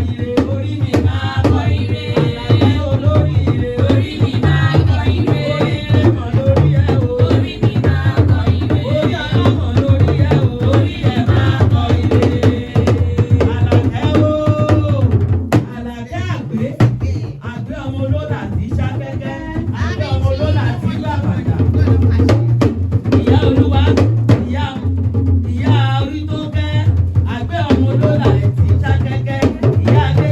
ire, orí mi máa kọ ire. Àlàkẹ́ olóríire, orí mi máa kọ ire. Oríire mọ̀ lórí ẹ o, orí mi máa kọ ire. Orí ọlọ́mọ lórí ẹ o, orí ẹ máa kọ ire. Àlàkẹ́ o, Àlàkẹ́ àgbẹ̀, àgbẹ̀ ọmọ olóòlà tí ṣákẹ́kẹ́, àgbẹ̀ ọmọ olóòlà tí gbàgbàjà. Ìyá Olúwa, ìyá orí tó kẹ́, àgbẹ̀ ọmọ olóòlà tí ṣákẹ́kẹ́, ìyá Adé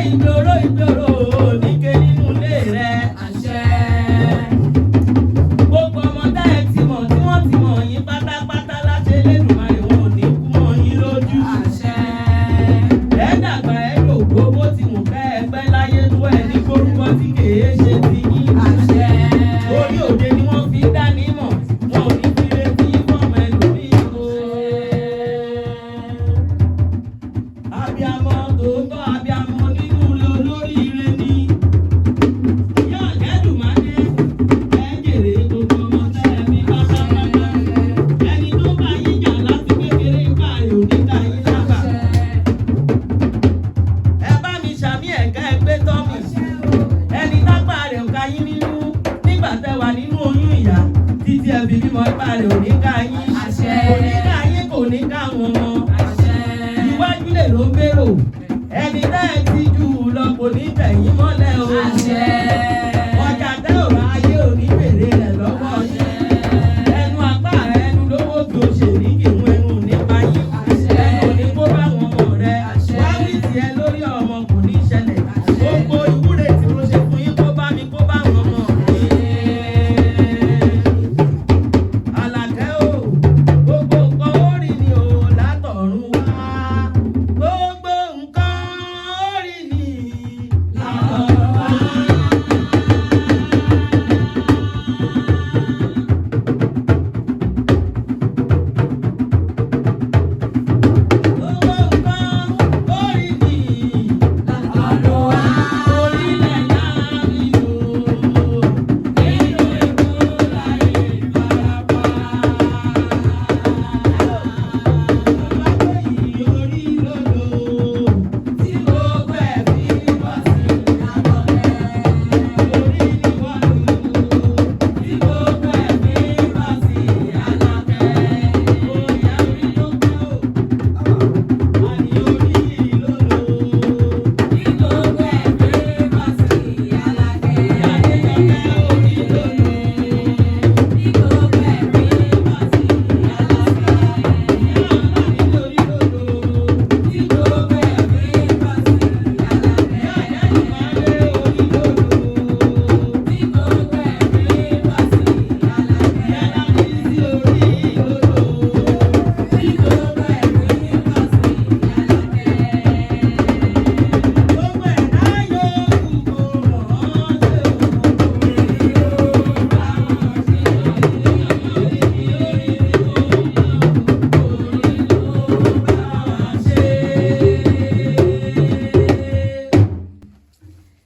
ìgboro oníke nínú ilé rẹ. Gbogbo ọmọ tá ẹ ti mọ̀ tí wọ́n ti mọ̀ yín pátápátá láti Elédùmarè wọn ò ní kú mọ́ yín lójú. Ẹ dàgbà ẹ lògbó bó ti wù kẹ́ ẹ pẹ́ láyé tó ẹ ní kórúkọ tí kèé ṣe ti yín. Orí òde ni wọ́n fi dá nímọ̀, wọn ò ní fi retí fọ́ọ̀mù ẹlòmíì o. Abíamọ tòótọ́ abíamọ nínú ilé olóríire ni. Ìyá Ẹlẹ́dùmarè ẹ jèrè gbogbo ọmọ tẹ́ ẹ bí pátápátá. Ẹni tó bá yín jà láti kékeré ipá rẹ̀ ò ní ká yín lágbà. Ẹ bá mi ṣàmì ẹ̀ka ẹgbẹ́ tọ́ mi. Ẹni lápá rẹ̀ ò ká yín nínú nígbà tẹ́ wà nínú oyún ìyá títí ẹ fi bímọ ipá rẹ̀ ò ní ká yín. Kò ní ká yín kò ní ká wọn mọ. Iwájú lè ló ń bèrò. Ẹni tẹ́ ẹ ti jù lọ kò ní tẹ̀yìn mọ́lẹ̀ o. Ọjà tẹ́ ò bá ayé ò ní bèrè rẹ̀ lọ́wọ́ yín. Ẹnu apá ẹnu lówó tó ṣe ní kìhun ẹnu nípa yín. Ẹnu ò ní kó bá wọn ọmọ rẹ. Wá wí tiẹ̀ lórí ọmọ kò ní ṣẹlẹ̀. Gbogbo ìwúre tí mo ṣe fún yín kó bá mi kó bá wọn ọmọ mi. Àlàkẹ́ o, gbogbo nǹkan ó rí ni o látọ̀run wá. Gbogbo nǹkan ó rí ni látọ̀run wá. Gbogbo nǹkan ó rí ni látọ̀run wá. Orílẹ̀ náà rí o, nínú ikú láyé ìfarapa. Orí lòdò tí gbogbo ẹ̀ fi bọ́ sí àtọ̀lẹ́. Orí ni wọ́n lò tí gbogbo ẹ̀ fi bọ́ sí àlàkẹ́. Bóyá orí ló pẹ́ o, àní orí lòdò tí gbogbo ẹ̀ fi bọ́ sí àlàkẹ́. Adéjọkẹ́ orí lòdò tí gbogbo ẹ̀ fi bọ́ sí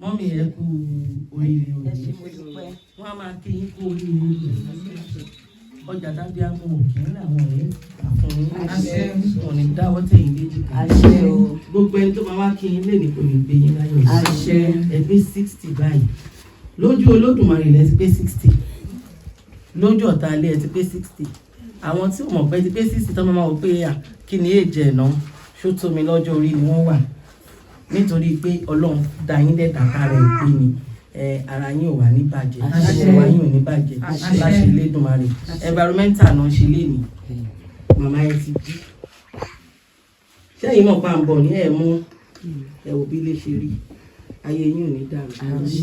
mọ́mí ẹ kú oríire òní. Wọ́n á máa kí yín kú oríire òní. Ọjà dábí amú òkè ńlá àwọn ọ̀rẹ́ àfọ̀nrín. Wọ́n ní dáwọ́ tẹ̀yìn méjì. Gbogbo ẹni tó máa wá kí yín lè ní kò ní gbé yín láyọ̀. Ẹ pé 60 báyìí. Lójú Olódùmarè lẹ ti pé 60. Lójú ọ̀tá ilé ẹ ti pé 60. Àwọn tí ò mọ̀ pé ti pé 60 tó máa wò pé kí ni èjì ẹ̀ náà ṣó tó mi lọ́jọ́ orí ni wọ́n wà. Nítorí pé Ọlọ́run dá yín dẹ̀ kàkà rẹ̀ pé ni ara yín ò wà ní bàjẹ́, àṣẹ wa yín ò ní bàjẹ́ láṣẹ Elédùmarè. Environmental náà ṣe lé ní màmá ẹ ti jí. Ṣẹ́yìn mọ̀ pa ń bọ̀ ní ẹ̀ mú ẹ̀wò bí lè ṣe rí. Ayé yín ò ní dàrú,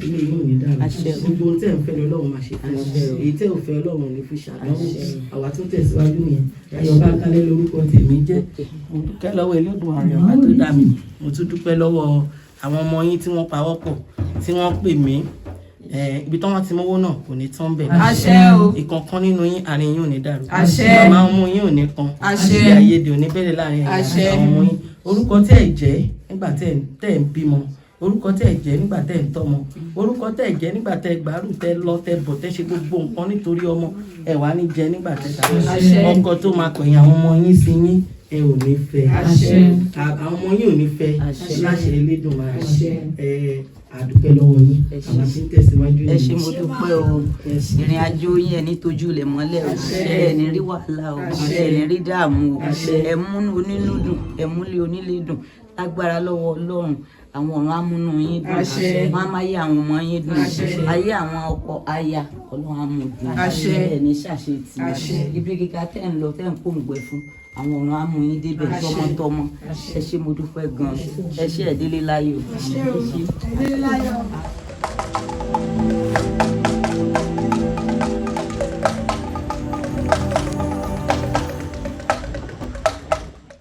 ilé yín ò ní dàrú. Gbogbo ohun tẹ́ ń fẹ́ lọ́lọ́run máa ṣe fún ọ. Èyí tẹ́ ò fẹ́ Ọlọ́run ò ní fi ṣàdánwò. Àwa tún tẹ̀síwájú nìyẹn. Ayọ̀ bá kálẹ̀ lórúkọ tèmi jẹ́. Mo dúpẹ́ lọ́wọ́ Elédùmarè ọba tó dá mi. Mo tún dúpẹ́ lọ́wọ́ àwọn ọmọ yín tí wọ́n pawọ́pọ̀ tí wọ́n pè mí. Ibi tí wọ́n ti mówó náà kò ní tán bẹ̀. Ìkankan nínú yín àárín yín ò ní dàrú. Màmá ọmọ yín ò ní kan. Ìgbé ayédè ò ní bẹ̀rẹ̀ láàrin àwọn ọmọ yín. Orúkọ tẹ́ ẹ̀ jẹ́ nígbà tẹ́ ẹ̀ ń bímọ. Orúkọ tẹ́ ẹ̀ jẹ́ nígbà tẹ́ ẹ̀ ń tọ́mọ. Orúkọ tẹ́ ẹ̀ jẹ́ nígbà tẹ́ ẹ̀ gbàrú tẹ́ lọ tẹ́ bọ̀ tẹ́ ṣe gbogbo nǹkan nítorí ọmọ. Ẹ wá ní jẹ nígbà tẹ́ ta. Ọkọ tó máa pẹ̀yìn àwọn ọmọ yín sí yín ẹ ò ní fẹ́. Àwọn ọmọ yín ò ní fẹ́ láṣẹ Elédùmarè. Àdúpẹ́ lọ́wọ́ yín. Àwọn tí ń tẹ̀síwájú ẹ ṣé mo dúpẹ́ o. Ìrìn àjò yín ẹni tójú lẹ̀ mọ́lẹ̀ o. Ẹni rí wàhálà o. Ẹni rí dààmú o. Ẹ múnú onínú dùn. Ẹ múlé onílé dùn. Lágbára lọ́wọ́ Ọlọ́run. àwọn ọ̀run amúnú yín dùn wọ́n á máa yé àwọn ọmọ yín dùn ayé àwọn ọkọ aya ọlọ́run amúdùn ẹ̀ ní ṣàṣetì ibi gíga tẹ́ ń lọ tẹ́ ń pòǹgbẹ fún àwọn ọ̀run amú yín débẹ̀ tọmọtọmọ ẹ ṣé mo dúpẹ́ gan ẹ ṣé ẹ̀dílé láyọ̀.